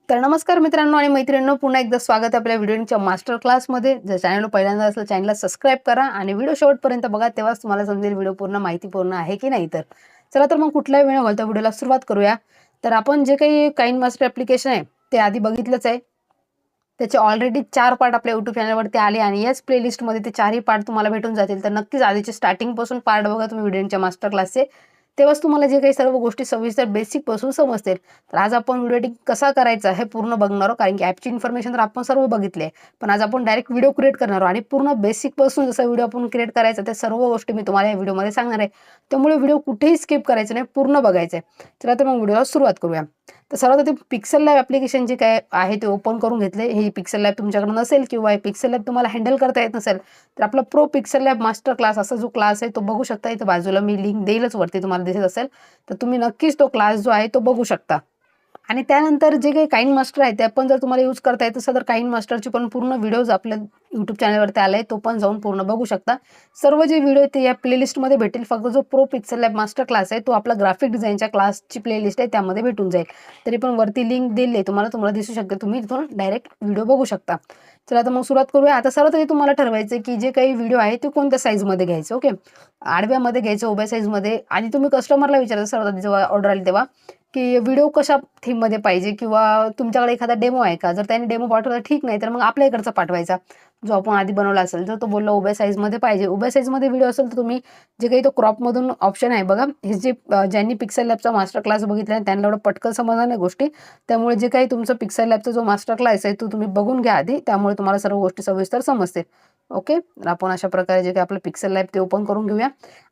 तर नमस्कार मित्रांनो आणि मैत्रिणींनो, पुन्हा एकदा स्वागत आहे आपल्या व्हिडिओच्या मास्टर क्लासमध्ये. जर चॅनलवर पहिल्यांदा असेल चॅनलला सबस्क्राईब करा आणि व्हिडिओ शेवटपर्यंत बघा, तेव्हाच तुम्हाला समजेल व्हिडिओ पूर्ण माहितीपूर्ण आहे की नाही. तर चला तर मग कुठलाही वेळ घालता व्हिडिओला सुरुवात करूया. तर आपण जे काही काइन मास्टर ॲप्लिकेशन आहे ते आधी बघितलंच आहे. त्याचे ऑलरेडी 4 पार्ट आपल्या YouTube चॅनलवरती आले आणि याच प्लेलिस्टमध्ये ते 4ही पार्ट तुम्हाला भेटून जातील. तर नक्कीच आधीचे स्टार्टिंगपासून पार्ट बघा तुम्ही व्हिडिओच्या मास्टर क्लासचे. तेव्हाच तुम्हाला जे काही सर्व गोष्टी सविस्तर बेसिकपासून समजतील. तर आज आपण व्हिडिओ एडिटिंग कसा करायचा हे पूर्ण बघणार आहोत, कारण की ॲपची इन्फॉर्मेशन तर आपण सर्व बघितली आहे. पण आज आपण डायरेक्ट व्हिडिओ क्रिएट करणार आहोत आणि पूर्ण बेसिकपासून जसा व्हिडिओ आपण क्रिएट करायचा त्या सर्व गोष्टी मी तुम्हाला या व्हिडिओमध्ये सांगणार आहे. त्यामुळे व्हिडिओ कुठेही स्किप करायचं नाही, पूर्ण बघायचं आहे. चला तर मग व्हिडिओला सुरुवात करूया. तर सर्वात आधी पिक्सेल लॅब ॲप्लिकेशन जे काय आहे ते ओपन करून घेतले. हे पिक्सेल लॅब तुमच्याकडे नसेल किंवा हे पिक्सेल लॅब तुम्हाला हँडल करता येत नसेल, तर आपला pro pixel lab master class असा जो क्लास आहे तो बघू शकता. इथं बाजूला मी लिंक देईलच, वरती तुम्हाला दिसत असेल तर तुम्ही नक्कीच तो क्लास जो आहे तो बघू शकता. आणि त्यानंतर जे काही काइन मास्टर आहे ते पण जर तुम्हाला यूज करता येत असेल तर काइन मास्टरची पण पूर्ण व्हिडिओज आपल्या YouTube चॅनलवरती आले, तो पण जाऊन पूर्ण बघू शकता. सर्व जे व्हिडिओ ते या प्लेलिस्टमध्ये भेटेल. फक्त जो pro pixel lab master class आहे तो आपला ग्राफिक डिझाईनच्या क्लासची प्लेलिस्ट आहे, त्यामध्ये भेटून जाईल. तरी पण वरती लिंक दिली आहे तुम्हाला दिसू शकते. तुम्ही तिथून डायरेक्ट व्हिडिओ बघू शकता. चला तर मग सुरुवात करूया. आता सर्वात आधी तुम्हाला ठरवायचं की जे काही व्हिडिओ आहे ते कोणत्या साईजमध्ये घ्यायचं. ओके, आडव्यामध्ये घ्यायचं, उभ्या साईजमध्ये. आणि तुम्ही कस्टमरला विचारायचं सर्वात आधी जेव्हा ऑर्डर आली तेव्हा, की व्हिडिओ कशा थीममध्ये पाहिजे किंवा तुमच्याकडे एखादा डेमो आहे का. जर त्याने डेमो पाठवला ठीक, नाही तर मग आपल्या इकडचा पाठवायचा जो आपण आधी बनवला असेल. जर तो बोलला उभ्या साईजमध्ये पाहिजे, उभ्या साईजमध्ये व्हिडिओ असेल, तर तुम्ही जे काही तो क्रॉपमधून ऑप्शन आहे बघा. हे जे ज्यांनी पिक्सेल लॅबचा मास्टर क्लास बघितला आहे त्यांना एवढं पटकन समजणार नाही गोष्टी. त्यामुळे जे काही तुमचं पिक्सेल लॅबचा जो मास्टर क्लास आहे तो तुम्ही बघून घ्या आधी, त्यामुळे तुम्हाला सर्व गोष्टी सविस्तर समजतील. ओके, आपण अशा प्रकारे जे काही आपलं पिक्सेल लॅब ते ओपन करून घेऊया.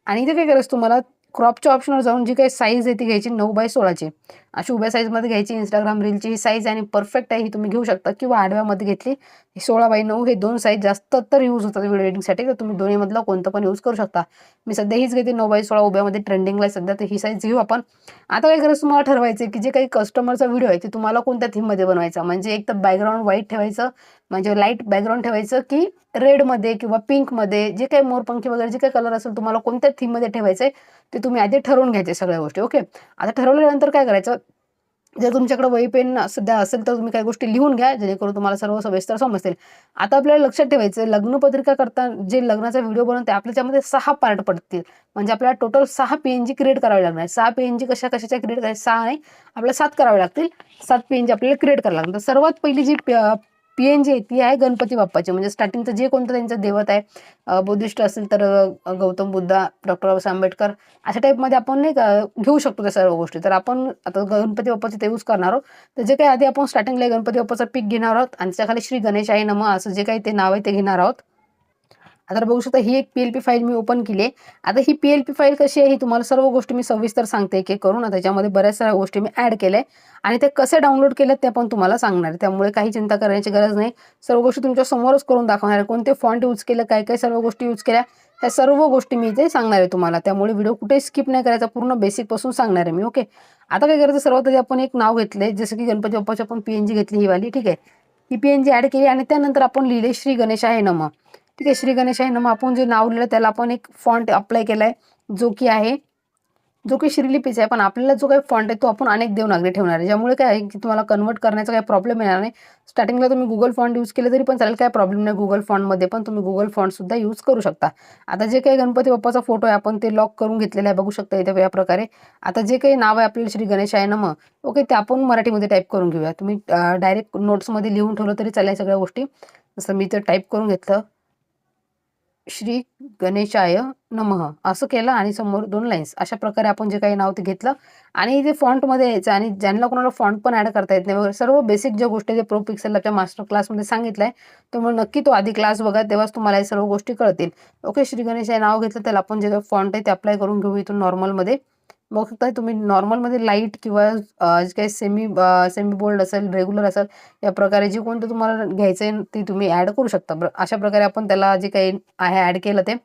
आणि इथे काय करायचं, तुम्हाला क्रॉपच्या ऑप्शनवर जाऊन जी काही साईज आहे ती घ्यायची 9x16ची. अशी उभ्या साईजमध्ये घ्यायची. इंस्टाग्राम रीलची ही साईज आणि परफेक्ट आहे, ही तुम्ही घेऊ शकता. किंवा आडव्यामध्ये घेतली 16x9, हे 2 साईज जास्त तर यूज होतात व्हिडिओ एडिटिंगसाठी. तर तुम्ही दोन्हीमधला कोणतं पण यूज करू शकता. मी सध्या हीच घेते 9x16 उभ्यामध्ये, ट्रेंडिंगला सध्या, तर ही साईज घेऊ आपण. आता काय करायचं, तुम्हाला ठरवायचं की जे काही कस्टमरचा व्हिडिओ आहे ते तुम्हाला कोणत्या थीममध्ये बनवायचा. म्हणजे एक तर बॅकग्राऊंड व्हाईट ठेवायचं, म्हणजे लाईट बॅकग्राऊंड ठेवायचं, की रेडमध्ये किंवा पिंकमध्ये, जे काही मोरपंखी वगैरे जे काही कलर असेल तुम्हाला कोणत्या थीममध्ये ठेवायचं ते तुम्ही आधी ठरवून घ्यायचे सगळ्या गोष्टी. ओके, आता ठरवल्यानंतर काय करायचं, जर तुमच्याकडे वही पेन सध्या असेल तर तुम्ही काही गोष्टी लिहून घ्या, जेणेकरून तुम्हाला सर्व सविस्तर समजतील. आता आपल्याला लक्षात ठेवायचं, लग्नपत्रिका करता जे लग्नाचा व्हिडिओ बनवते आपल्या त्यामध्ये 6 पार्ट पडतील. म्हणजे आपल्याला टोटल 6 PNG क्रिएट करावे लागणार. 6 PNG कशाच्या क्रिएट करायचे, 6 नाही आपल्याला 7 करावे लागतील. 7 PNG आपल्याला क्रिएट करावं लागतं. सर्वात पहिली जी PNG आहे ती आहे गणपती बाप्पाची. म्हणजे स्टार्टिंगचं जे कोणतं त्यांचं देवत आहे, बुद्धिस्ट असेल तर गौतम बुद्ध, डॉक्टर बाबासाहेब आंबेडकर, अशा टाईपमध्ये आपण नाही का घेऊ शकतो त्या सर्व गोष्टी. तर आपण आता गणपती बाप्पाचे ते यूज करणार आहोत. तर जे काही आधी आपण स्टार्टिंगला गणपती बाप्पाचा पिक घेणार आहोत आणि त्याच्याखाली श्री गणेशाय नमः असं जे काही ते नाव आहे ते घेणार आहोत. आता बघू शकता ही एक PLP फाईल मी ओपन केली आहे. आता ही PLP फाईल कशी आहे, ही तुम्हाला सर्व गोष्टी मी सविस्तर सांगते एक एक करून. त्याच्यामध्ये बऱ्याच साऱ्या गोष्टी मी ॲड केल्या आणि ते कसे डाउनलोड केले ते पण तुम्हाला सांगणार आहे. त्यामुळे काही चिंता करण्याची गरज नाही. सर्व गोष्टी तुमच्या समोरच करून दाखवणार आहे. कोणते फॉन्ट यूज केलं, काय काय सर्व गोष्टी यूज केल्या, ह्या सर्व गोष्टी मी इथे सांगणार आहे तुम्हाला. त्यामुळे व्हिडिओ कुठे स्किप नाही करायचा, पूर्ण बेसिकपासून सांगणार आहे मी. ओके, आता काय करायचं, सर्वात आधी आपण एक नाव घेतलंय, जसं की गणपती बाप्पाची आपण PNG घेतली ही वाली. ठीक आहे, ही PNG ॲड केली आणि त्यानंतर आपण लिहिले श्री गणेशाय नमः. ठीक आहे, श्री गणेशाय नमः आपण जे नाव लिहिलं त्याला आपण एक फॉन्ट अप्लाय केलाय, जो की श्रीलिपीचा आहे. पण आपल्याला जो काही फॉन्ट आहे तो आपण अनेक देवनागरी ठेवणार आहे, ज्यामुळे काय आहे की तुम्हाला कन्वर्ट करण्याचा काही प्रॉब्लेम येणार नाही. स्टार्टिंगला तुम्ही गुगल फॉन्ट यूज केले तरी पण चालेल, काय प्रॉब्लेम नाही. गुगल फॉन्टमध्ये पण तुम्ही गुगल फॉन्ट सुद्धा यूज करू शकता. आता जे काही गणपती बाप्पाचा फोटो आहे आपण ते लॉक करून घेतलेला आहे, बघू शकता इथे या प्रकारे. आता जे काही नाव आहे आपल्याला श्री गणेशाय नमः, ओके, ते आपण मराठीमध्ये टाईप करून घेऊया. तुम्ही डायरेक्ट नोट्समध्ये लिहून ठेवलं तरी चालेल सगळ्या गोष्टी. जसं मी ते टाईप करून घेतलं, श्री गणेशाय नमः असं केलं आणि समोर 2 लाईन्स, अशा प्रकारे आपण जे काही नाव ते घेतलं. आणि इथे फॉन्टमध्ये यायचं आणि ज्यांना कोणाला फॉन्ट पण ॲड करता येत नाही वगैरे, सर्व बेसिक ज्या गोष्टी ते प्रो पिक्सेल लॅबच्या मास्टर क्लासमध्ये सांगितलंय. त्यामुळे नक्की तो आधी क्लास बघा, तेव्हाच तुम्हाला या सर्व गोष्टी कळतील. ओके, श्री गणेशाय नाव घेतलं त्याला आपण जे काही फॉन्ट आहे ते अप्लाय करून घेऊ इथून नॉर्मलमध्ये. मग फक्त तुम्ही नॉर्मलमध्ये लाईट किंवा जे काही सेमी बोल्ड असेल, रेग्युलर असेल, या प्रकारे जे कोणतं तुम्हाला घ्यायचं आहे ते तुम्ही ॲड करू शकता. बरं, अशा प्रकारे आपण त्याला जे काही आहे ॲड केलं, ते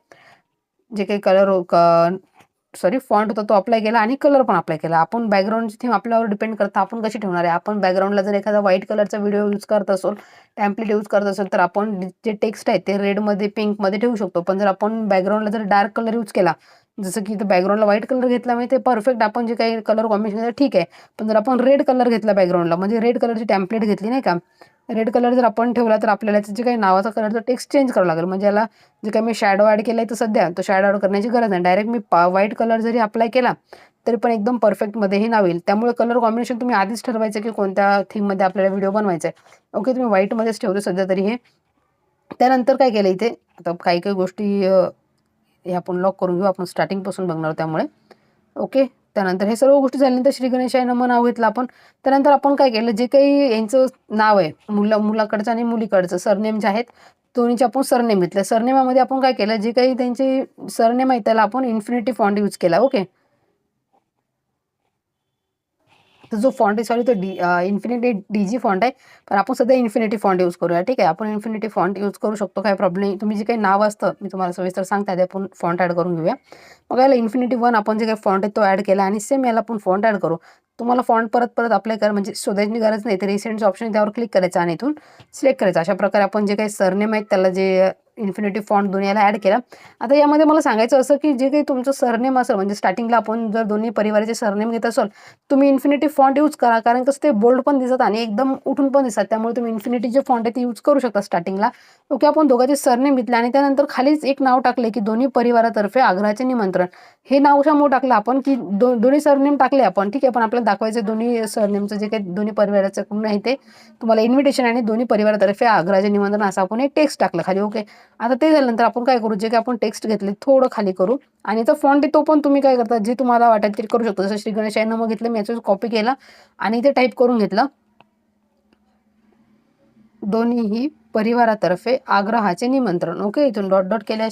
जे काही फॉन्ट होता तो अप्लाय केला आणि कलर पण अप्लाय केला. आपण बॅकग्राऊंडची थीम आपल्यावर डिपेंड करतं आपण कशी ठेवणार आहे. आपण बॅकग्राऊंडला जर एखादा व्हाईट कलरचा व्हिडिओ यूज करत असो, टॅम्पलेट यूज करत असेल, तर आपण जे टेक्स्ट आहे ते रेडमध्ये, पिंकमध्ये ठेवू शकतो. पण जर आपण बॅकग्राऊंडला जर डार्क कलर यूज केला, जसं की इथं बॅकग्राऊंडला व्हाईट कलर घेतला म्हणजे ते परफेक्ट आपण जे काही कलर कॉम्बिनेशन ठीक आहे. पण जर आपण रेड कलर घेतला बॅकग्राऊंडला म्हणजे रेड कलरची टेम्पलेट घेतली नाही का, रेड कलर जर आपण ठेवला तर आपल्याला जे काही नावाचा कलरचा टेक्स्ट चेंज करावा लागेल. म्हणजे याला जे काही मी शॅडो ॲड केला आहे तर सध्या तो शॅडो ॲड करण्याची गरज नाही. डायरेक्ट मी व्हाईट कलर जरी अप्लाय केला तरी पण एकदम परफेक्टमध्ये हे नाव येईल. त्यामुळे कलर कॉम्बिनेशन तुम्ही आधीच ठरवायचं की कोणत्या थीममध्ये आपल्याला व्हिडिओ बनवायचा आहे. ओके, तुम्ही व्हाईटमध्येच ठेवतो सध्या तरी हे. त्यानंतर काय केलं इथे, आता काही काही गोष्टी हे आपण लॉक करून घेऊ. आपण स्टार्टिंगपासून बघणार त्यामुळे. ओके, त्यानंतर हे सर्व गोष्टी झाल्यानंतर श्री गणेशाय नमः नाव घेतलं आपण. त्यानंतर आपण काय केलं, जे काही यांचं नाव आहे मुलाकडचं आणि मुलीकडचं सरनेम जे आहेत दोन्हीचे आपण सरनेम घेतलं. सरनेमामध्ये आपण काय केलं, जे काही त्यांचे सरनेम आहे त्याला आपण इन्फिनिटी फॉन्ट यूज केला. ओके, तर जो फॉन्ट आहे सॉरी तो इन्फिनिटी डीजी फॉन्ट आहे, पण आपण सध्या इन्फिनिटी फॉन्ट यूज करूया. ठीक आहे, आपण इन्फिनिटी फॉन्ट यूज करू शकतो, काही प्रॉब्लेम नाही. तुम्ही जे काही नाव असतं मी तुम्हाला सविस्तर सांगता ते आपण फॉन्ट ॲड करून घेऊया. मग याला इन्फिनिटी 1 आपण जे काही फॉन्ट आहे तो ॲड केला आणि सेम याला आपण फॉन्ट ॲड करू. तुम्हाला फॉन्ट परत परत अप्लाय कर म्हणजे शोधायची गरज नाही. तर रिसेंटचं ऑप्शन त्यावर क्लिक करायचं आणि इथून सिलेक्ट करायचं. अशा प्रकारे आपण जे काही सरनेम आहेत त्याला जे इन्फिनिटी फॉन्ट दोन्ही याला ॲड केला. आता यामध्ये मला सांगायचं असं की जे काही तुमचं सरनेम असेल म्हणजे स्टार्टिंगला आपण जर दोन्ही परिवाराचे सरनेम घेत असाल तुम्ही इन्फिनिटी फॉन्ट यूज करा, कारण कसं ते बोल्ड पण दिसत आणि एकदम उठून पण दिसतात. त्यामुळे तुम्ही इन्फिनिटी जे फॉन्ट आहे ते यूज करू शकता स्टार्टिंगला. ओके, आपण दोघांचे सरनेम घेतले आणि त्यानंतर खालीच एक नाव टाकले की दोन्ही परिवारातर्फे आग्राचे निमंत्रण. हे नाव कशामुळे टाकलं आपण की दोन्ही सरनेम टाकले आपण. ठीक आहे, पण आपल्याला दाखवायचे दोन्ही सरनेमचं जे काही दोन्ही परिवाराचं पूर्ण आहे ते तुम्हाला इन्व्हिटेशन आणि दोन्ही परिवारातर्फे आग्राचे निमंत्रण असं आपण एक टेक्स्ट टाकलं खाली. ओके, आता ते झाल्यानंतर आपण काय करू, जे काही आपण टेक्स्ट घेतले थोडं खाली करू आणि तो फॉन्ट आहे तो पण तुम्ही काय करता जे तुम्हाला वाटेल ते करू शकता. जसं श्री गणेशाय नमः घेतलं मी याचं कॉपी केला आणि इथे टाईप करून घेतलं दोन्हीही परिवारातर्फे आग्रहाचे निमंत्रण. ओके, इथून डॉट डॉट केले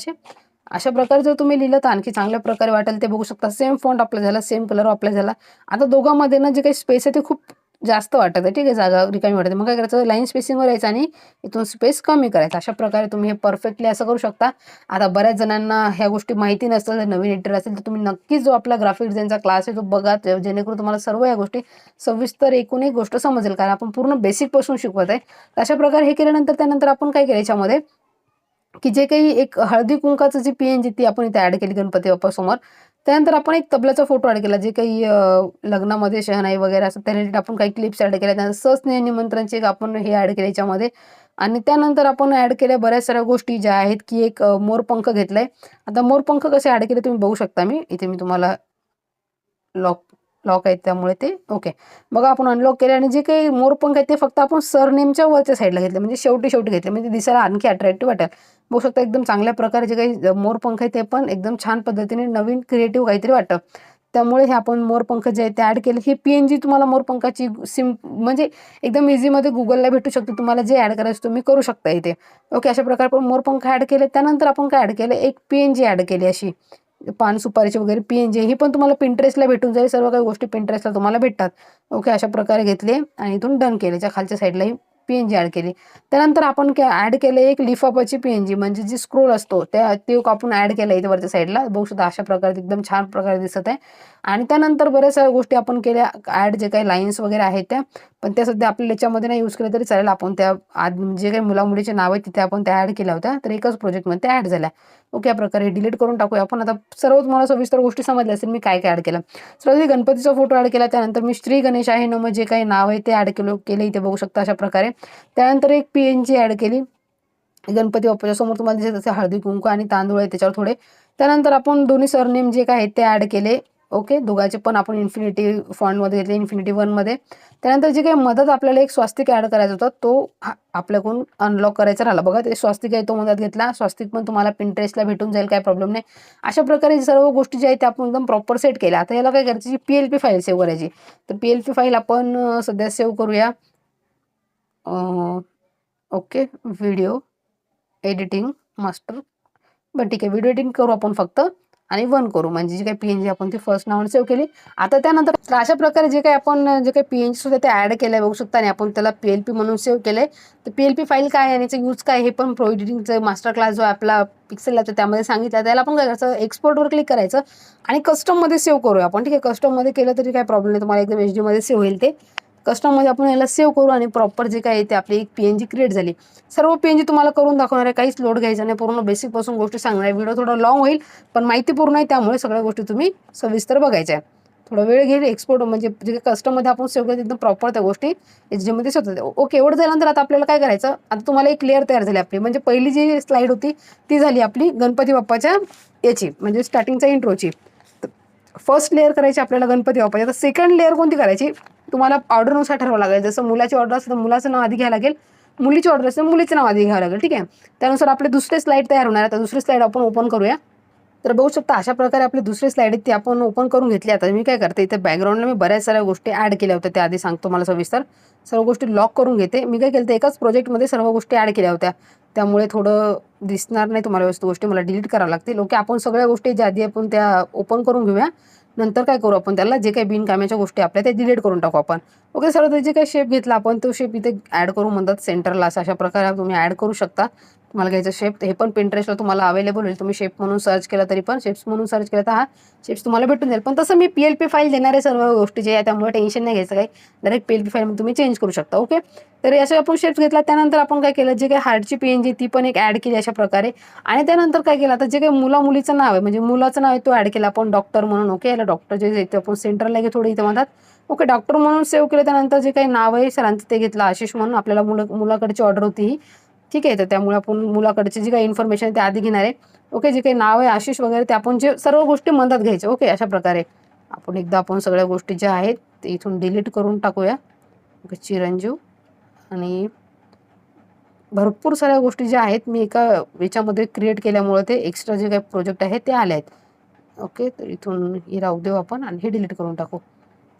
अशा प्रकारे जर तुम्ही लिहिलं तर आणखी चांगल्या प्रकारे वाटेल ते बघू शकता. सेम फॉन्ट अप्लाय झाला, सेम कलर अप्लाय झाला. आता दोघांमध्ये ना जे काही स्पेस आहे ते खूप जास्त वाटत आहे. ठीक आहे, जागा रिकामी वाटते. मग काय करायचं, लाईन स्पेसिंगवर यायचं आणि इथून स्पेस कमी करायचा. अशा प्रकारे तुम्ही हे परफेक्टली असं करू शकता. आता बऱ्याच जणांना ह्या गोष्टी माहिती नसतील, नवीन एडिटर असेल तर तुम्ही नक्कीच जो आपला ग्राफिक डिझाईनचा क्लास आहे तो बघा, जेणेकरून तुम्हाला सर्व या गोष्टी सविस्तर एकूण एक गोष्ट समजेल, कारण आपण पूर्ण बेसिकपासून शिकवत आहे. अशा प्रकारे हे केल्यानंतर त्यानंतर आपण काय केलं याच्यामध्ये की जे काही एक हळदी कुंकाचं जी PNG ती आपण इथे ॲड केली गणपती बाप्पा समोर. त्यानंतर आपण एक तबल्याचा फोटो ॲड केला. जे काही लग्नामध्ये शहनाई वगैरे असं त्या रिलेटेड आपण काही क्लिप्स ॲड केल्या. त्यानंतर सहस्नेह निमंत्रणचे एक आपण हे ॲड केलं याच्यामध्ये आणि त्यानंतर आपण ॲड केल्या बऱ्याच साऱ्या गोष्टी ज्या आहेत की एक मोरपंख घेतलाय. आता मोरपंख कसे ॲड केले तुम्ही बघू शकता. मी तुम्हाला लॉक लॉक आहेत त्यामुळे ते ओके. बघा आपण अनलॉक केले आणि जे काही मोरपंख आहेत ते फक्त आपण सरनेमच्या वरच्या साईडला घेतले, म्हणजे शेवटी घेतले म्हणजे दिसायला आणखी अट्रॅक्टिव्ह वाटेल. बघू शकता एकदम चांगल्या प्रकारे जे काही मोरपंख आहे ते पण एकदम छान पद्धतीने नवीन क्रिएटिव्ह काहीतरी वाटतं. त्यामुळे हे आपण मोरपंख जे आहे ते ॲड केले. ही PNG तुम्हाला मोरपंखाची म्हणजे एकदम इझीमध्ये गुगलला भेटू शकते. तुम्हाला जे ॲड करायचं तुम्ही करू शकता इथे. ओके, अशा प्रकारे आपण मोरपंख ॲड केले. त्यानंतर आपण काय ॲड केलं, एक PNG ॲड केली अशी पान सुपारीची वगैरे PNG. ही पण तुम्हाला पिंटरेस्टला भेटून जाईल. सर्व काही गोष्टी पिंटरेस्टला तुम्हाला भेटतात. ओके, अशा प्रकारे घेतले आणि इथून डन केले. खालच्या साईडला ही PNG ॲड केली. त्यानंतर आपण काय ॲड केलं, एक लिफाफाची PNG म्हणजे जी स्क्रोल असतो ते आपण ॲड केलं इथे वरच्या साईडला. बघू शकता अशा प्रकारे एकदम छान प्रकारे दिसत आहे. आणि त्यानंतर बऱ्याच साऱ्या गोष्टी आपण केल्या ॲड, जे काही लाईन्स वगैरे आहेत त्या, पण त्या सध्या आपल्याला याच्यामध्ये नाही यूज केलं तरी चालेल. आपण त्या जे काही मुलामुलीचे नाव आहेत तिथे आपण त्या ॲड केल्या होत्या, तर एकच प्रोजेक्टमध्ये त्या ॲड झाल्या. ओके, या प्रकारे डिलीट करून टाकूया आपण. आता सर्व तुम्हाला सविस्तर गोष्टी समजल्या असेल मी काय काय ॲड केलं. सर्वात गणपतीचा फोटो ॲड केला. त्यानंतर मी श्री गणेशाय नमः जे काही नाव आहे ते ॲड केले इथे बघू शकता अशा प्रकारे. त्यानंतर एक PNG ॲड केली गणपती बाप्पाच्या समोर. तुम्हाला दिसत असे हळदी कुंकू आणि तांदूळ आहे त्याच्यावर थोडे. त्यानंतर आपण दोन्ही सरनेम जे काय आहेत ते ॲड केले. ओके, दोघांचे पण आपण इन्फिनिटी फॉन्टमध्ये घेतले, इन्फिनिटी 1 मध्ये. त्यानंतर जे काही मदत आपल्याला एक स्वास्तिक ॲड करायचा होता तो आपल्याकडून अनलॉक करायचा राहिला. बघा ते स्वास्तिक आहे तो मदत घेतला. स्वास्तिक पण तुम्हाला पिंटरेस्टला भेटून जाईल, काय प्रॉब्लेम नाही. अशा प्रकारे सर्व गोष्टी ज्या आहेत त्या आपण एकदम प्रॉपर सेट केल्या. आता याला काय करायची, PLP फाईल सेव्ह करायची. तर PLP फाईल आपण सध्या सेव्ह करूया. Okay, video editing master. बरं ठीक आहे, व्हिडिओ एडिटिंग करू आपण फक्त आणि 1 करू, म्हणजे जे काही PNG आपण ती फर्स्ट नावाने सेव्ह केली. आता त्यानंतर अशा प्रकारे जे काही आपण जे काही PNG होते ते ॲड केलं बघू शकता आणि आपण त्याला PLP म्हणून सेव्ह केलंय. तर PLP फाईल काय आहे आणि याचा यूज काय हे पण प्रो एडिटिंगचं मास्टर क्लास जो आपला पिक्सेल लागतो त्यामध्ये सांगितलं. त्याला आपण काय करायचं, एक्सपोर्टवर क्लिक करायचं आणि कस्टममध्ये सेव्ह करूया आपण. ठीक आहे, कस्टममध्ये केलं तरी काय प्रॉब्लेम नाही, तुम्हाला एकदम HD मध्ये सेव्ह होईल ते. कस्टममध्ये आपण याला सेव्ह करू आणि प्रॉपर जे काय आहे ते आपली एक PNG क्रिएट झाली. सर्व PNG तुम्हाला करून दाखवणार आहे, काहीच लोड घ्यायचा नाही, पूर्ण बेसिक पासून गोष्टी सांगणार आहे. व्हिडिओ थोडा लॉंग होईल पण माहितीपूर्ण आहे, त्यामुळे सगळ्या गोष्टी तुम्ही सविस्तर बघायच्या आहे. थोडा वेळ घेईल. एक्सपोर्ट म्हणजे जे कस्टममध्ये आपण सेव्ह केलं एकदम प्रॉपर त्या गोष्टी HD मध्ये सेव्ह होतात. ओके, एवढं झाल्यानंतर आता आपल्याला काय करायचं, आता तुम्हाला एक लेअर तयार झाली आपली. म्हणजे पहिली जी स्लाईड होती ती झाली आपली गणपती बाप्पाच्या याची, म्हणजे स्टार्टिंगचा इंट्रोची. फर्स्ट लेअर करायची आपल्याला गणपती बाप्पाची. आता सेकंड लेअर कोणती करायची तुम्हाला ऑर्डरनुसार ठरवावं लागेल. जसं मुलाची ऑर्डर असेल तर मुलाचं नाव आधी घ्यावं लागेल, मुलीची ऑर्डर असेल तर मुलीचं नाव आधी घ्यावं लागेल. ठीक आहे, त्यानुसार आपले दुसरे स्लाईड तयार होणार आहे. आता दुसरी स्लाईड आपण ओपन करूया. तर बघू शकता अशा प्रकारे आपली दुसरी स्लाईड ती आपण ओपन करून घेतली. आता मी काय करते, इथे बॅकग्राऊंडला मी बऱ्याच साऱ्या गोष्टी ॲड केल्या होत्या, त्या आधी सांगतो मला सविस्तर. सर्व गोष्टी लॉक करून घेते. मी काय केलं तर एकाच प्रोजेक्टमध्ये सर्व गोष्टी ॲड केल्या होत्या, त्यामुळे थोडं दिसणार नाही तुम्हाला व्यवस्थित गोष्टी, मला डिलीट करावं लागतील. ओके, आपण सगळ्या गोष्टी ज्या आधी आपण त्या ओपन करून घेऊया. नंतर काय करू आपण, त्याला जे काही बिनकामाच्या गोष्टी आपल्या त्या डिलीट करून टाकू आपण. ओके, सर्व जे काही शेप घेतला आपण तो शेप इथे ॲड करू म्हणतात सेंटरला. अशा प्रकारे तुम्ही ॲड करू शकता. तुम्हाला घ्यायचं शेप, हे पण Pinterestला तुम्हाला अवेलेबल होईल. तुम्ही शेप म्हणून सर्च केला तरी पण, शेप्स म्हणून सर्च केला तर हा शेप्स तुम्हाला भेटून जाईल. पण तसं मी PLP फाईल देणार आहे सर्व गोष्टी जे आहे, त्यामुळे टेन्शन नाही घ्यायचं काही. डायरेक्ट PLP फाईल तुम्ही चेंज करू शकता. ओके, तर असे आपण शेप्स घेतला. त्यानंतर आपण काय केलं, जे काही हार्टची PNG ती पण एक ॲड केली अशा प्रकारे. आणि त्यानंतर काय केलं, आता जे काही मुलीचं नाव आहे, म्हणजे मुलाचं नाव आहे तो ॲड केला आपण डॉक्टर म्हणून. ओके, याला डॉक्टर जे येते आपण सेंटरला घे थोडं इथे म्हणतात. ओके, डॉक्टर म्हणून सेव्ह केलं. त्यानंतर जे काही नाव आहे सरांचं ते घेतलं आशिष म्हणून. आपल्याला मुलाकडची ऑर्डर होती ही. ठीक आहे, तर त्यामुळे आपण मुलाकडची जी काही इन्फॉर्मेशन आहे ते आधी घेणार आहे. ओके, जे काही नाव आहे आशिष वगैरे ते आपण जे सर्व गोष्टी मनात घ्यायच्या. ओके, अशा प्रकारे आपण एकदा आपण सगळ्या गोष्टी ज्या आहेत ते इथून डिलीट करून टाकूया. ओके, चिरंजीव आणि भरपूर साऱ्या गोष्टी ज्या आहेत मी एका याच्यामध्ये क्रिएट केल्यामुळे ते एक्स्ट्रा जे काही प्रोजेक्ट आहेत ते आले आहेत. ओके, तर इथून हे राहू देऊ आपण आणि हे डिलीट करून टाकू.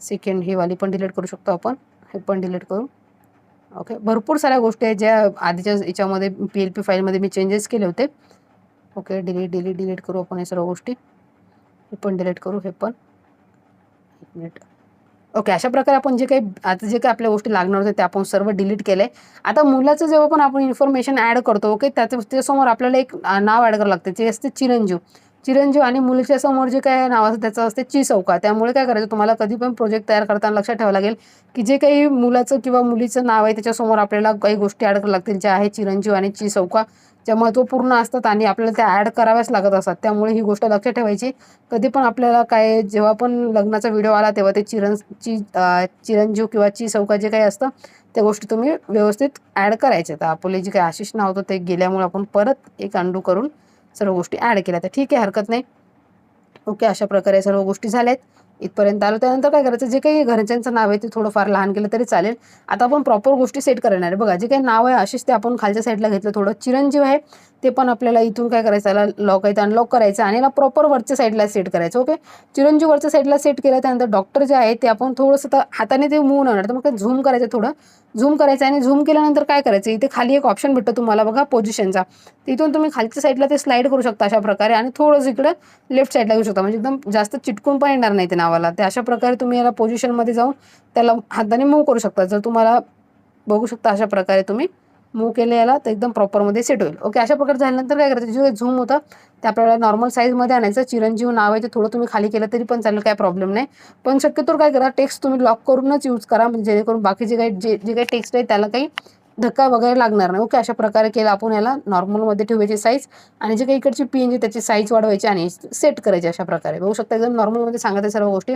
सेकंड ही वाली पण डिलीट करू शकतो आपण, हे पण डिलीट करू. ओके, भरपूर साऱ्या गोष्टी आहेत ज्या आधीच्या याच्यामध्ये PLP फाईलमध्ये मी चेंजेस केले होते. ओके, डिलीट करू आपण हे सर्व गोष्टी. हे पण डिलीट करू, हे पण. एक मिनिट. ओके, अशा प्रकारे आपण जे काही आता जे काही आपल्या गोष्टी लागणार होत्या ते आपण सर्व डिलीट केलंय. आता मुलाचं जेव्हा पण आपण इन्फॉर्मेशन ॲड करतो, ओके, त्याच्यासमोर आपल्याला एक नाव ॲड करावं लागतं, ते असते चिरंजीव आणि मुलीच्या समोर जे काय नाव असतं त्याचं असते चिसौका. त्यामुळे काय करायचं, तुम्हाला कधी पण प्रोजेक्ट तयार करताना लक्षात ठेवावं लागेल की जे काही मुलाचं किंवा मुलीचं नाव आहे त्याच्यासमोर आपल्याला काही गोष्टी ॲड कराव्या लागतील ज्या आहेत चिरंजीव आणि चिसौका, ज्या महत्त्वपूर्ण असतात आणि आपल्याला त्या ॲड कराव्याच लागत असतात. त्यामुळे ही गोष्ट लक्षात ठेवायची. कधी पण आपल्याला काय जेव्हा पण लग्नाचा व्हिडिओ आला तेव्हा ते चिरंजीव किंवा चिसौका जे काही असतं त्या गोष्टी तुम्ही व्यवस्थित ॲड करायच्या. तर आपले जे काही आशिष नाव होतं ते गेल्यामुळे आपण परत एक अंडू करून सर्व गोष्टी ॲड केल्या. तर ठीक आहे, हरकत नाही. ओके, अशा प्रकारे सर्व गोष्टी झाल्यात. इथपर्यंत आलो. त्यानंतर काय करायचं, जे काही घरच्यांचं नाव आहे ते थोडंफार लहान केलं तरी चालेल. आता आपण प्रॉपर गोष्टी सेट करणार आहे. बघा, जे काही नाव आहे आशिष ते आपण खालच्या साईडला घेतलं. थोडं चिरंजीव आहे ते पण आपल्याला इथून काय करायचं, त्याला लॉक आहे अनलॉक करायचं आणि याला प्रॉपर वरच्या साईडला सेट करायचं. ओके, चिरंजीव वरच्या साईडला सेट केलं. त्यानंतर डॉक्टर जे आहे ते आपण थोडंसं हाताने ते मूव्ह होणार, तर मग काय झूम करायचं, थोडं झूम करायचं. आणि झूम केल्यानंतर काय करायचं, इथे खाली एक ऑप्शन भेटतो तुम्हाला बघा पोझिशनचा, तिथून तुम्ही खालच्या साईडला ते स्लाईड करू शकता अशा प्रकारे आणि थोडंसं इकडे लेफ्ट साईडला घेऊ शकता, म्हणजे एकदम जास्त चिटकून पण येणार नाही ते नावाला. ते अशा प्रकारे तुम्ही याला पोझिशनमध्ये जाऊन त्याला हाताने मूव्ह करू शकता. जर तुम्हाला बघू शकता अशा प्रकारे तुम्ही मूव्ह केले याला तर एकदम प्रॉपरमध्ये सेट होईल. ओके, अशा प्रकारे झाल्यानंतर काय करायचं, जे झूम होतं ते आपल्याला नॉर्मल साईजमध्ये आणायचं. चिरंजीव नाव आहे ते थोडं तुम्ही खाली केलं तरी पण चालेल, काय प्रॉब्लेम नाही. पण शक्यतो काय करा, टेक्स्ट तुम्ही लॉक करूनच यूज करा, म्हणजे जेणेकरून बाकी जे काही टेक्स्ट आहे त्याला काही धक्का वगैरे लागणार नाही. ओके, अशा प्रकारे केलं आपण. याला नॉर्मलमध्ये ठेवायची साईज आणि जे काही इकडची PNG त्याची साईज वाढवायची आणि सेट करायची अशा प्रकारे. बघू शकता एकदम नॉर्मलमध्ये सांगत आहे सर्व गोष्टी.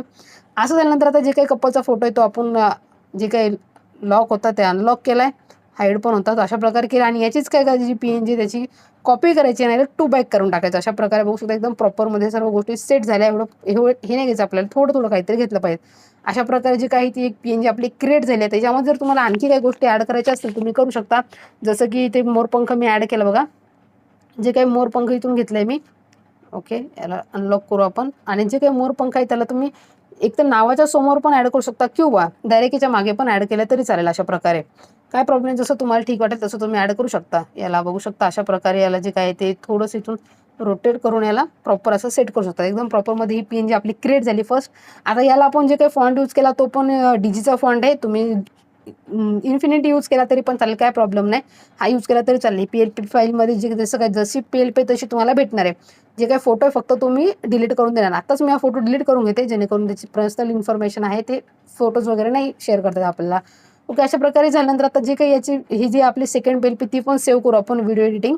असं झाल्यानंतर आता जे काही कपलचा फोटो आहे तो आपण जे काही लॉक होता ते अनलॉक केलाय, हाईड पण होता, अशा प्रकारे केला. आणि याचीच काय करायची, PNG त्याची कॉपी करायची आणि टू बॅक करून टाकायचं अशा प्रकारे. बघू शकता एकदम प्रॉपरमध्ये सर्व गोष्टी सेट झाल्या. एवढं हे नाही घ्यायचं आपल्याला, थोडं काहीतरी घेतलं पाहिजे. अशा प्रकारे जी काही ती एक PNG आपली क्रिएट झाली आहे. त्याच्यामध्ये जर तुम्हाला आणखी काही गोष्टी ॲड करायच्या असतील तुम्ही करू शकता. जसं की ते मोरपंख मी ॲड केलं बघा, जे काही मोरपंख इथून घेतलंय मी. ओके, याला अनलॉक करू आपण. आणि जे काही मोरपंख आहे त्याला तुम्ही एक तर नावाच्या समोर पण ॲड करू शकता किंवा डायरेक्ट याच्या मागे पण ॲड केलं तरी चालेल. अशा प्रकारे काय प्रॉब्लेम, जसं तुम्हाला ठीक वाटेल तसं तुम्ही ॲड करू शकता. याला बघू शकता अशा प्रकारे याला जे काय ते थोडंसं इथून रोटेट करून याला प्रॉपर असं सेट करू शकता. एकदम प्रॉपरमध्ये ही PNG आपली क्रिएट झाली फर्स्ट. आता याला आपण जे काही फॉन्ट यूज केला तो पण DGचा फॉन्ट आहे. तुम्ही इन्फिनिटी यूज केला तरी पण चालेल, काय प्रॉब्लेम नाही. हा यूज केला तरी चालेल. PLP फाईलमध्ये जशी PLP तशी तुम्हाला भेटणार आहे. जे काही फोटो आहे फक्त तुम्ही डिलीट करून देणार. आताच मी हा फोटो डिलीट करून घेते, जेणेकरून त्याची पर्सनल इन्फॉर्मेशन आहे ते फोटोज वगैरे नाही शेअर करतात आपल्याला. ओके, अशा प्रकारे झाल्यानंतर आता जे काही याची ही जी आपली सेकंड PLP ती पण सेव्ह करू आपण, व्हिडिओ एडिटिंग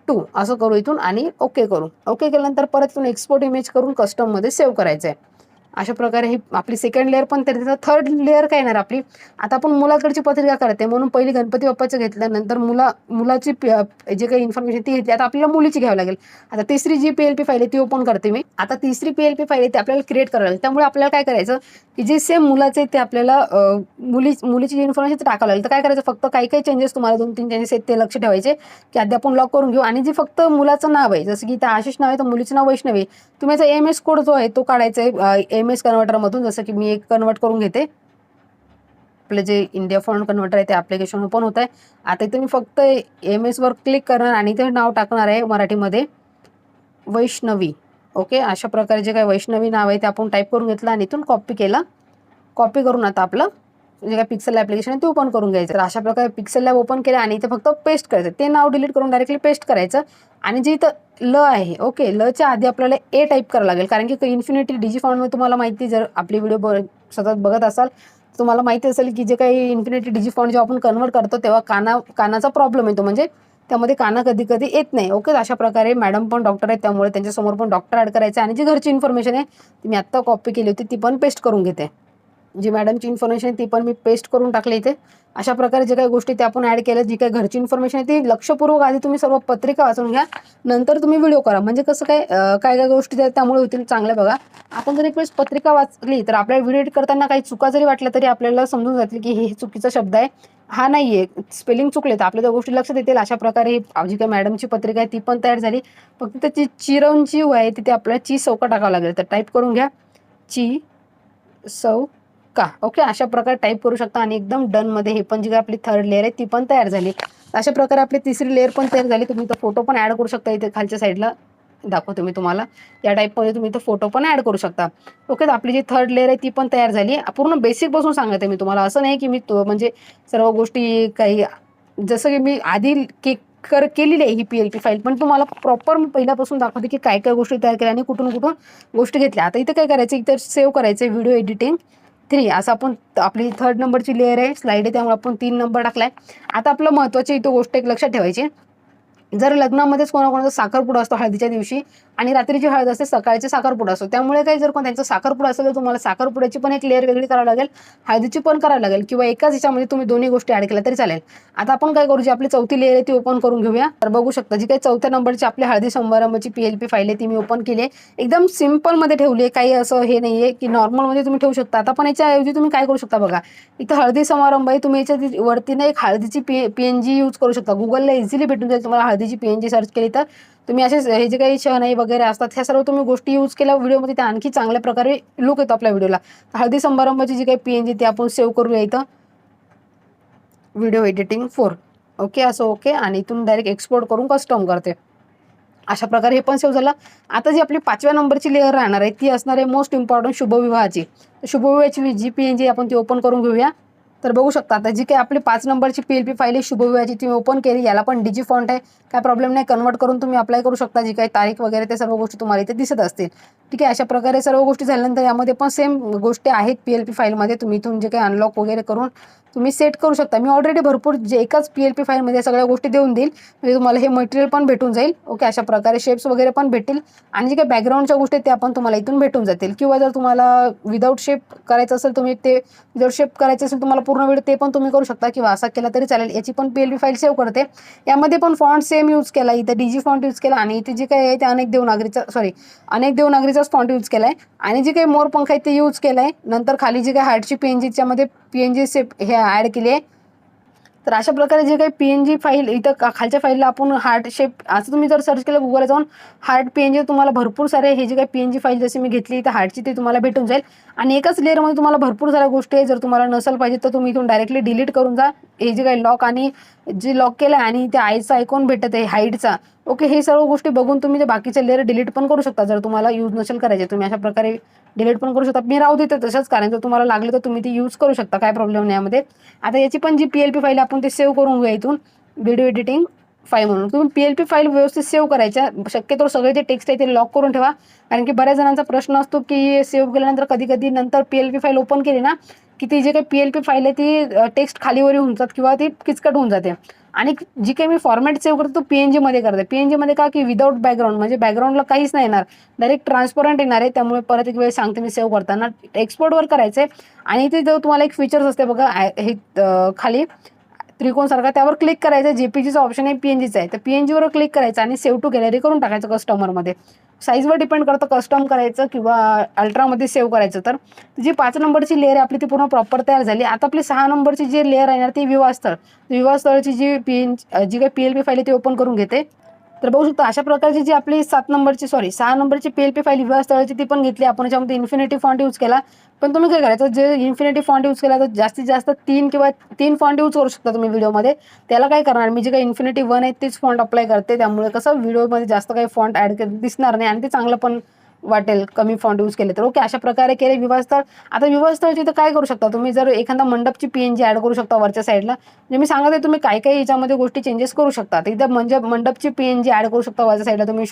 2 असं करू इथून आणि ओके करू. ओके केल्यानंतर परत इथून एक्सपोर्ट इमेज करून कस्टममध्ये सेव्ह करायचं आहे. अशा प्रकारे ही आपली सेकंड लेअर पण तयार. थर्ड लेअर काय येणार आपली, आता आपण मुलाकडची पत्रिका करते म्हणून पहिली गणपती बाप्पाचं घेतलं, नंतर मुलाची जे काही इन्फॉर्मेशन ती घेतली, आता आपल्याला मुलीची घ्यावी लागेल. आता तिसरी जी PLP फाईल आहे ती ओपन करते मी. आता तिसरी PLP फाईल आहे ती आपल्याला क्रिएट करावी लागेल. त्यामुळे आपल्याला काय करायचं की जे सेम मुलाचे ते आपल्याला मुलीची जी इन्फॉर्मेशन टाकावं लागेल. तर काय करायचं, फक्त काही चेंजेस तुम्हाला 2-3 चेंजेस आहेत ते लक्ष ठेवायचे की आधी आपण लॉक करून घेऊ. आणि जे फक्त मुलाचं नाव आहे, जसं की इथं आशिष नाव आहे तर मुलीचं नाव वैष्णवी. तुम्ही याचा MS कोड जो आहे तो काढायचा आहे MS कन्व्हर्टरमधून. जसं की मी एक कन्वर्ट करून घेते. आपलं जे इंडिया फॉन्ट कन्व्हर्टर आहे ते ॲप्लिकेशन ओपन होत आहे. आता इथे मी फक्त MS वर क्लिक करणार आणि ते नाव टाकणार आहे मराठीमध्ये वैष्णवी. ओके, अशा प्रकारे जे काही वैष्णवी नाव आहे ते आपण टाईप करून घेतलं आणि इथून कॉपी केला. कॉपी करून आता आपलं जे काही पिक्सेल ॲप्लिकेशन आहे ते ओपन करून घ्यायचं. तर अशा प्रकारे पिक्सेल लॅब ओपन केलं आणि इथे फक्त पेस्ट करायचं. ते नाव डिलीट करून डायरेक्टली पेस्ट करायचं. आणि जे इथं ल आहे, ओके, लच्या आधी आपल्याला A टाईप करावं लागेल, कारण की इन्फिनिटी डिजी फॉन्टमध्ये तुम्हाला माहिती, जर आपली व्हिडिओ सतत बघत असाल तुम्हाला माहिती असेल की जे काही इन्फिनिटी डिजी फॉन्ट जेव्हा आपण कन्वर्ट करतो तेव्हा कानाचा प्रॉब्लेम येतो, म्हणजे त्यामध्ये काना कधी कधी येत नाही. ओके, अशा प्रकारे मॅडम पण डॉक्टर आहेत त्यामुळे त्यांच्यासमोर पण डॉक्टर ॲड करायचं. आणि जी घरची इन्फॉर्मेशन आहे ती मी आत्ता कॉपी केली होती ती पण पेस्ट करून घेते. जी मॅडमची इन्फॉर्मेशन ती पण मी पेस्ट करून टाकली इथे. अशा प्रकारे जे काही गोष्टी ते आपण ॲड केल्या, जी काही घरची इन्फॉर्मेशन आहे ती लक्षपूर्वक आधी तुम्ही सर्व पत्रिका वाचून घ्या, नंतर तुम्ही व्हिडिओ करा. म्हणजे कसं काय गोष्टी त्यामुळे होतील चांगल्या. बघा, आपण जर एक वेळेस पत्रिका वाचली तर आपल्याला व्हिडिओ एडिट करताना काही चुका जरी वाटल्या तरी आपल्याला समजून जातील की हे चुकीचा शब्द आहे, हा नाहीये, स्पेलिंग चुकले, तर आपल्या त्या गोष्टी लक्षात येतील. अशा प्रकारे जी काही मॅडमची पत्रिका आहे ती पण तयार झाली. फक्त त्याची चिरंजीव आहे तिथे आपल्याला ची सौका टाकावं लागेल. तर टाईप करून घ्या ची सौ का. ओके, अशा प्रकारे टाईप करू शकता आणि एकदम डनमध्ये हे पण जी काही आपली थर्ड लेअर आहे ती पण तयार झाली. अशा प्रकारे आपली तिसरी लेअर पण तयार झाली. तुम्ही इथं फोटो पण ॲड करू शकता. इथे खालच्या साईडला दाखवतो मी तुम्हाला, या टाईपमध्ये तुम्ही इथं फोटो पण ॲड करू शकता. ओके, आपली जी थर्ड लेअर आहे ती पण तयार झाली. पूर्ण बेसिक पासून सांगते मी तुम्हाला, असं नाही की मी म्हणजे सर्व गोष्टी काही, जसं की मी आधी केलेली आहे ही PLP फाईल, पण तुम्हाला प्रॉपर मी पहिल्यापासून दाखवते की काय गोष्टी तयार केल्या आणि कुठून गोष्टी घेतल्या. आता इथं काय करायचं, इथं सेव्ह करायचं व्हिडिओ एडिटिंग 3. असं आपण आपली थर्ड नंबरची लेअर आहे, स्लाईड आहे, त्यामुळे आपण 3 नंबर टाकलाय. आता आपलं महत्त्वाची इथं गोष्ट एक लक्षात ठेवायची, जर लग्नामध्येच कोणाकोणाचा साखरपुडा असतो हळदीच्या दिवशी आणि रात्रीची हळद असते, सकाळची साखरपुडा असतो, त्यामुळे काही जर कोण त्यांचा साखरपुडा असेल तर तुम्हाला साखरपुड्याची पण एक लेअर वेगळी करावी लागेल, हळदीची पण करावी लागेल, किंवा एकाच ह्याच्यामध्ये तुम्ही दोन्ही गोष्टी ॲड केल्या तरी चालेल. आता आपण काय करू, जी आपली चौथी लेअर आहे ती ओपन करून घेऊया. तर बघू शकता जी काही 4थ्या नंबरची आपली हळदी समारंभाची PLP फाईल आहे ती मी ओपन केली आहे. एकदम सिम्पलमध्ये ठेवली आहे, काही असं हे नाही आहे की नॉर्मलमध्ये तुम्ही ठेवू शकता. आता पण याच्याऐवजी तुम्ही काय करू शकता, बघा इथं हळदी समारंभ आहे, तुम्ही याच्या वरती ना एक हळदीची PNG यूज करू शकता. गुगलला इझिली भेटून जाईल तुम्हाला. हळदीची PNG सर्च केली तर तुम्ही असे हे जे काही शहनाई वगैरे असतात ह्या सर्व तुम्ही गोष्टी यूज केल्या व्हिडिओमध्ये, त्या आणखी चांगल्या प्रकारे लुक येतो आपल्या व्हिडिओला. हळदी समारंभाची जी काही PNG ती आपण सेव्ह करूया इथं, व्हिडिओ एडिटिंग 4. ओके, असं ओके, आणि इथून डायरेक्ट एक्सपोर्ट करून कस्टम करते. अशा प्रकारे हे पण सेव्ह झालं. आता जी आपली 5व्या नंबरची लेअर राहणार आहे ती असणार आहे मोस्ट इम्पॉर्टंट शुभविवाहाची. शुभविवाहाची जी PNG आपण ती ओपन करून घेऊया. तर बघू शकता आता जी काही आपली 5 नंबरची PLP फाईल आहे शुभविवाहाची ती ओपन केली. याला पण डिजी फॉन्ट आहे, काय प्रॉब्लेम नाही, कन्वर्ट करून तुम्ही अप्लाय करू शकता. जी काही तारीख वगैरे ते सर्व गोष्टी तुम्हाला इथे दिसत असतील. ठीक आहे, अशा प्रकारे सर्व गोष्टी झाल्यानंतर यामध्ये पण सेम गोष्टी आहेत PLP फाईलमध्ये. तुम्ही इथून जे काही अनलॉक वगैरे करून तुम्ही सेट करू शकता. मी ऑलरेडी भरपूर जे एकाच PLP फाईलमध्ये सगळ्या गोष्टी देऊन देईल, म्हणजे तुम्हाला हे मटेरियल पण भेटून जाईल. ओके, अशा प्रकारे शेप्स वगैरे पण भेटतील आणि जे काही बॅकग्राऊंडच्या गोष्टी त्या पण तुम्हाला इथून भेटून जातील. किंवा जर तुम्हाला विदाऊट शेप करायचं असेल, तुम्ही ते विदाऊट शेप करायचं असेल तुम्हाला पूर्ण वेळ, ते पण तुम्ही करू शकता किंवा असा केला तरी चालेल. याची पण PLP फाईल सेव्ह करते. यामध्ये पण फॉन्ट सेम यूज केला, इथे DG फॉन्ट यूज केला आणि इथे जे काही आहे ते अनेक देवनागरीचाच फॉन्ट यूज केला आहे आणि जे काही मोरपंख आहे ते यूज केलं आहे. नंतर खाली जे काही हार्टची PNG च्यामध्ये PNG शेप हे ॲड केली आहे. तर अशा प्रकारे जे काही PNG फाईल इथं खालच्या फाईलला आपण हार्ट शेप असं तुम्ही जर सर्च केलं गुगलला जाऊन हार्ट PNG, तुम्हाला भरपूर सारे हे जे काही PNG फाईल जशी मी घेतली तर हार्टची ते तुम्हाला भेटून जाईल. आणि एकाच लेअरमध्ये तुम्हाला भरपूर साऱ्या गोष्टी आहे. जर तुम्हाला नसेल पाहिजे तर तुम्ही इथून डायरेक्टली डिलीट करून जा, हे जे काही लॉक आणि जे लॉक केलं आहे आणि त्या आयचा आयकॉन भेटत आहे हाईटचा, ओके, हे सर्व गोष्टी बघून तुम्ही ते बाकीचे लेअर डिलीट पण करू शकता. जर तुम्हाला यूज नसेल करायचे तुम्ही अशा प्रकारे डिलीट पण करू शकता. मी राहू देते तसंच, कारण जर तुम्हाला लागले तर तुम्ही ती यूज करू शकता, काय प्रॉब्लेम नाही यामध्ये. आता याची पण जी PLP फाईल आपण ते सेव्ह करून घेऊया इथून व्हिडिओ एडिटिंग फाईल म्हणून. तुम्ही PLP फाईल व्यवस्थित सेव्ह करायच्या. शक्यतो सगळे जे टेक्स्ट आहे ते लॉक करून ठेवा, कारण की बऱ्याच जणांचा प्रश्न असतो की सेव्ह केल्यानंतर कधी कधी नंतर PLP फाईल ओपन केली ना की ती जे काही PLP फाईल आहे ती टेक्स्ट खालीवर होऊन जातात किंवा ती किचकट होऊन जाते. आणि जी काही मी फॉर्मॅट सेव्ह करतो तो PNG मध्ये करते. PNG मध्ये का की विदाऊट बॅकग्राऊंड, म्हणजे बॅकग्राऊंडला काहीच नाही येणार, डायरेक्ट ट्रान्सपरंट येणार आहे. त्यामुळे परत एक वेळ सांगते मी सेव्ह करताना एक्सपोर्टवर करायचंय. आणि इथे जो तुम्हाला एक फीचर्स असते बघा, हे खाली त्रिकोण सारखा, त्यावर क्लिक करायचं. JPGचा ऑप्शन आहे, PNGचा आहे, तर PNG वर क्लिक करायचं आणि सेव्ह टू गॅलरी करून टाकायचं कस्टमरमध्ये. साईजवर डिपेंड करतं कस्टम करायचं किंवा अल्ट्रामध्ये सेव्ह करायचं. तर जी 5 नंबरची लेअर आहे आपली ती पूर्ण प्रॉपर तयार झाली. आता आपली 6 नंबरची जी लेअर आहे ना ती विवाहस्थळ. विवाहस्थळची जी जी काही PLP फाईल आहे ती ओपन करून घेते. तर बघू शकता अशा प्रकारची जी आपली 6 नंबरची PLP फाईल विवाहस्थळाची ती पण घेतली आपण. याच्यामध्ये इन्फिनिटी फॉन्ट यूज केला. पण तुम्ही काय करायचं, जे इन्फिनिटी फॉन्ट यूज केला तर जास्तीत जास्त 3 फॉन्ट यूज करू शकता तुम्ही व्हिडिओमध्ये. त्याला काय करणार, मी जे काही इन्फिनिटी 1 आहे तेच फॉन्ट अप्लाय करते. त्यामुळे कसं व्हिडिओमध्ये जास्त काही फॉन्ट ऍड दिसणार नाही आणि ते चांगलं पण वाटेल कमी फॉन्ट यूज केले तर. ओके, अशा प्रकारे केले विवाहस्थळ. आता विवाहस्थळची तर काय करू शकता तुम्ही, जर एखादा मंडपची PNG ऍड करू शकता वरच्या साईडला. म्हणजे मी सांगत आहे तुम्ही काय काय याच्यामध्ये गोष्टी चेंजेस करू शकता. इथं म्हणजे मंडपची PNG ऍड करू शकता वरच्या साईडला तुम्ही.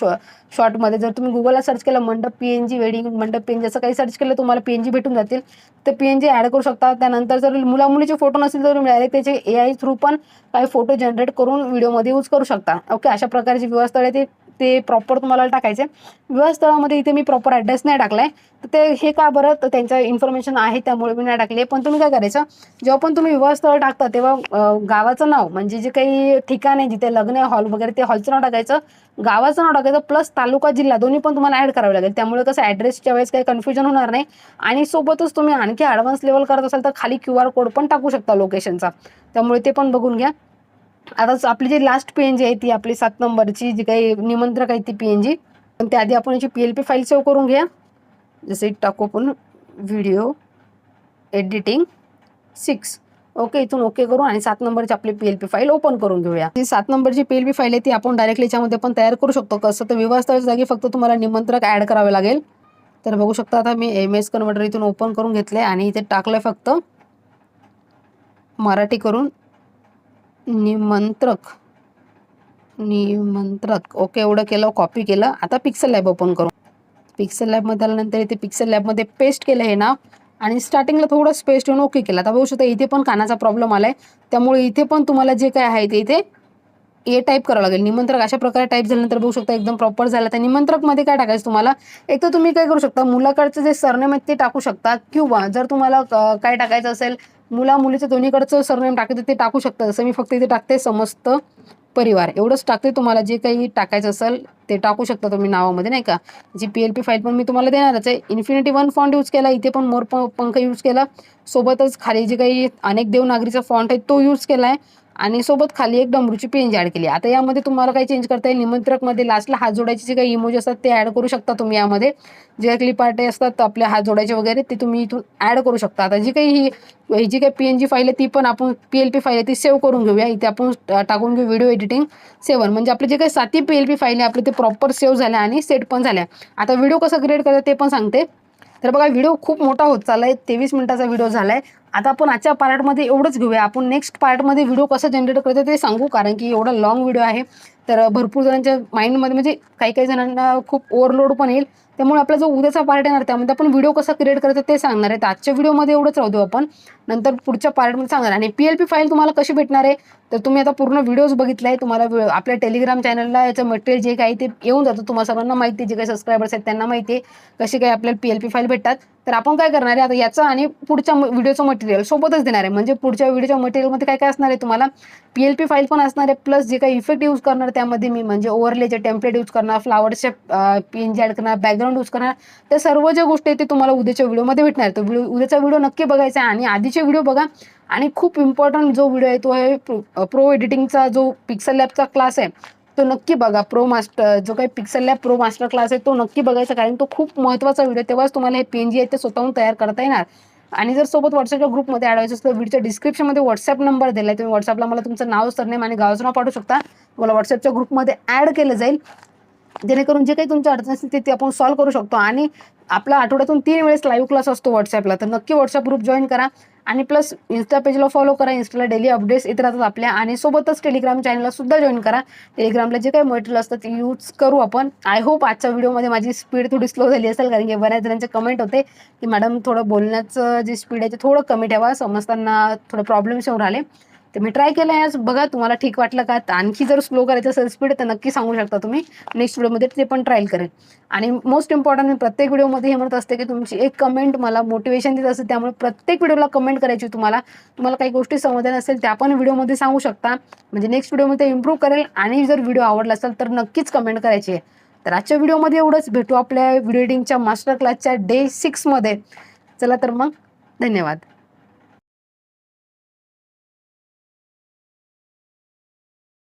शॉर्टमध्ये जर तुम्ही गुगलला सर्च केलं मंडप PNG, वेडिंग मंडप PNG असं काही सर्च केलं तुम्हाला PNG भेटून जातील. तर PNG ऍड करू शकता. त्यानंतर जर मुलामुलीचे फोटो नसेल तर तुम्ही डायरेक्ट त्याचे AI थ्रू पण काही फोटो जनरेट करून व्हिडिओमध्ये यूज करू शकता. ओके, अशा प्रकारची विवाहस्थळ आहे ते प्रॉपर तुम्हाला टाकायचे. विवाहस्थळामध्ये इथे मी प्रॉपर ॲड्रेस नाही टाकलाय, तर ते हे का बरं, तर त्यांचं इन्फॉर्मेशन आहे त्यामुळे मी नाही टाकले. पण तुम्ही काय करायचं, जेव्हा पण तुम्ही विवाहस्थळ टाकता तेव्हा गावाचं नाव, म्हणजे जे काही ठिकाण आहे जिथे लग्न आहे, हॉल वगैरे, ते हॉलचं नाव टाकायचं, गावाचं नाव टाकायचं, प्लस तालुका जिल्हा दोन्ही पण तुम्हाला ऍड करावे लागेल. त्यामुळे कसं ॲड्रेसच्या वेळेस काही कन्फ्युजन होणार नाही. आणि सोबतच तुम्ही आणखी ॲडव्हान्स लेवल करत असाल तर खाली QR कोड पण टाकू शकता लोकेशनचा. त्यामुळे ते पण बघून घ्या. आता आपली जी लास्ट PNG आहे ती आपली 7 नंबरची जी काही निमंत्रक आहे ती PNG. पण त्याआधी आपण याची PLP फाईल सेव्ह करून घ्या. जसे टाकू आपण व्हिडिओ एडिटिंग 6. ओके, इथून ओके करू आणि 7 नंबरची आपली PLP फाईल ओपन करून घेऊया. जी 7 नंबरची PLP फाईल आहे ती आपण डायरेक्टली याच्यामध्ये पण तयार करू शकतो. कसं, तर विवाहस्थळाच्या जागी फक्त तुम्हाला निमंत्रक ऍड करावे लागेल. तर बघू शकता आता मी MS कन्व्हर्टर इथून ओपन करून घेतलंय आणि इथे टाकलंय फक्त मराठी करून निमंत्रक. ओके, एवढं केलं, कॉपी केलं. आता पिक्सल लॅब ओपन करू. पिक्सल लॅबमध्ये आल्यानंतर इथे पिक्सल लॅबमध्ये पेस्ट केलं हे नाव आणि स्टार्टिंगला थोडं स्पेस ठेवून ओके केलं. आता बघू शकता इथे पण कानाचा प्रॉब्लेम आलाय, त्यामुळे इथे पण तुम्हाला जे काय आहे ते इथे ए टाईप करावं लागेल. निमंत्रक अशा प्रकारे टाईप झाल्यानंतर बघू शकता एकदम प्रॉपर झालं. तर निमंत्रकमध्ये काय टाकायचं तुम्हाला, एक तर तुम्ही काय करू शकता, मुलाकडचं जे सरनेम आहे ते टाकू शकता, किंवा जर तुम्हाला काय टाकायचं असेल, मुलीचं दोन्हीकडचं सरनेम टाकायचं ते टाकू शकता. जसं मी फक्त इथे टाकते समस्त परिवार, एवढंच टाकते. तुम्हाला जे काही टाकायचं असेल ते टाकू शकता तुम्ही नावामध्ये, नाही का. जी PLP फाईल पण मी तुम्हाला देणारच आहे. इन्फिनिटी 1 फॉन्ट यूज केला, इथे पण मोर पंख यूज केला. सोबतच खाली जे काही अनेक देवनागरीचा फॉन्ट आहे तो यूज केला आहे आणि सोबत खाली एक डमरूची PNG ऍड केली. आता यामध्ये तुम्हाला काही चेंज करता येईल. निमंत्रकमध्ये लास्टला हात जोडायचे जे काही इमोजी असतात ते ऍड करू शकता तुम्ही. यामध्ये जे क्लिप आर्ट असतात आपले हात जोडायचे वगैरे ते तुम्ही इथून ऍड करू शकता. आता जी काही ही जी काही PNG फाईल आहे ती पण आपण PLP फाईल आहे ती सेव्ह करून घेऊया. इथे आपण टाकून घेऊ व्हिडिओ एडिटिंग 7. म्हणजे आपले जे काही 7 PLP फाईल आहे आपले ते प्रॉपर सेव्ह झाल्या आणि सेट पण झाल्या. आता व्हिडिओ कसा क्रिएट करायचा ते पण सांगते. तर बघा व्हिडिओ खूप मोठा होत चाललाय, 23 मिनिटाचा व्हिडिओ झालाय. आता आपण आजच्या पार्टमध्ये एवढंच घेऊया. आपण नेक्स्ट पार्टमध्ये व्हिडिओ कसं जनरेट करायचं ते सांगू, कारण की एवढा लॉंग व्हिडिओ आहे. तर भरपूर जणांच्या माइंडमध्ये म्हणजे काही जणांना खूप ओव्हरलोड पण येईल. त्यामुळे आपला जो उद्याचा पार्ट येणार त्यामध्ये आपण व्हिडिओ कसा क्रिएट करायचा ते सांगणार आहे. तर आजच्या व्हिडिओमध्ये एवढंच राहू देऊ आपण, नंतर पुढच्या पार्टमध्ये सांगणार. आणि PLP फाईल तुम्हाला कशी भेटणार आहे, तर तुम्ही आता पूर्ण व्हिडिओज बघितलाय. तुम्हाला आपल्या टेलिग्राम चॅनलला याचं मटेरियल जे काही ते येऊन जातं. तुम्हाला सर्वांना माहिती आहे, जे काही सबस्क्रायबर्स आहेत त्यांना माहिती आहे कशी काय आपल्याला PLP फाईल भेटतात. तर आपण काय करणार आहे, आता याचं आणि पुढच्या व्हिडिओचं मटेरियल सोबतच देणार आहे. म्हणजे पुढच्या व्हिडिओच्या मटेरियलमध्ये काय काय असणार आहे, तुम्हाला PLP फाईल पण असणार आहे, प्लस जे काही इफेक्ट यूज करणार त्यामध्ये मी, म्हणजे ओव्हरलेचे टेम्पलेट यूज करणार, फ्लावर्सचे PNG ॲड करणार, बॅकग्राऊंड यूज करणार. त्या सर्व ज्या गोष्टी आहेत ते तुम्हाला उद्याच्या व्हिडिओमध्ये भेटणार. तर उद्याचा व्हिडिओ नक्की बघायचा आहे आणि आधीचे व्हिडिओ बघा. आणि खूप इम्पॉर्टंट जो व्हिडिओ आहे तो आहे प्रो एडिटिंगचा जो पिक्सल लॅबचा क्लास आहे तो नक्की बघा. जो काही pixel lab pro master class आहे तो नक्की बघायचा, कारण तो खूप महत्त्वाचा व्हिडिओ. तेव्हाच तुम्हाला हे PNG आहे ते स्वतःहून तयार करता येणार. आणि जर सोबत व्हॉट्सअपच्या ग्रुपमध्ये ॲड व्हायचं असेल तर व्हिडिओच्या डिस्क्रिप्शनमध्ये व्हॉट्सअप नंबर दिला आहे. तुम्ही व्हॉट्सअपला मला तुमचं नाव, सरनेम आणि गावाचं नाव पाठवू शकता. मला व्हॉट्सअपच्या ग्रुपमध्ये ॲड केलं जाईल, जेणेकरून जे काही तुमच्या अडचण असतील ते आपण सॉल्व्ह करू शकतो. आणि आपला आठवड्यातून 3 वेळेस लाईव्ह क्लास असतो व्हॉट्सअपला, तर नक्की व्हॉट्सअप ग्रुप जॉईन करा. आणि प्लस इन्स्टा पेजला फॉलो करा. इन्स्टाला डेली अपडेट्स येत राहतात आपल्या. आणि सोबतच टेलिग्राम चॅनलला सुद्धा जॉईन करा. टेलिग्रामला जे काही मटेरियल असतं ते यूज करू आपण. आय होप आजच्या व्हिडिओमध्ये माझी स्पीड थोडी स्लो झाली असेल, कारण की बऱ्याच जणांचे कमेंट होते की मॅडम थोडं बोलण्याचं जे स्पीड आहे ते थोडं कमी ठेवा, समजताना थोडं प्रॉब्लेम्स येऊन राहिले. तर मी ट्राय केलं आहे आज, बघा तुम्हाला ठीक वाटलं का? आणखी जर स्लो करायचं असेल स्पीड तर नक्की सांगू शकता तुम्ही. नेक्स्ट व्हिडिओमध्ये ते पण ट्रायल करेन. आणि मोस्ट इम्पॉर्टंट, मी प्रत्येक व्हिडिओमध्ये हे म्हणत असते की तुमची एक कमेंट मला मोटिवेशन देत असते. त्यामुळे प्रत्येक व्हिडिओला कमेंट करायची. तुम्हाला काही गोष्टी समजल्या नसेल त्या पण व्हिडिओमध्ये सांगू शकता, म्हणजे नेक्स्ट व्हिडिओमध्ये इम्प्रूव्ह करेल. आणि जर व्हिडिओ आवडला असेल तर नक्कीच कमेंट करायची आहे. तर आजच्या व्हिडिओमध्ये एवढंच. भेटू आपल्या व्हिडिओ एडिटिंगच्या मास्टर क्लासच्या डे 6 मध्ये. चला तर मग, धन्यवाद.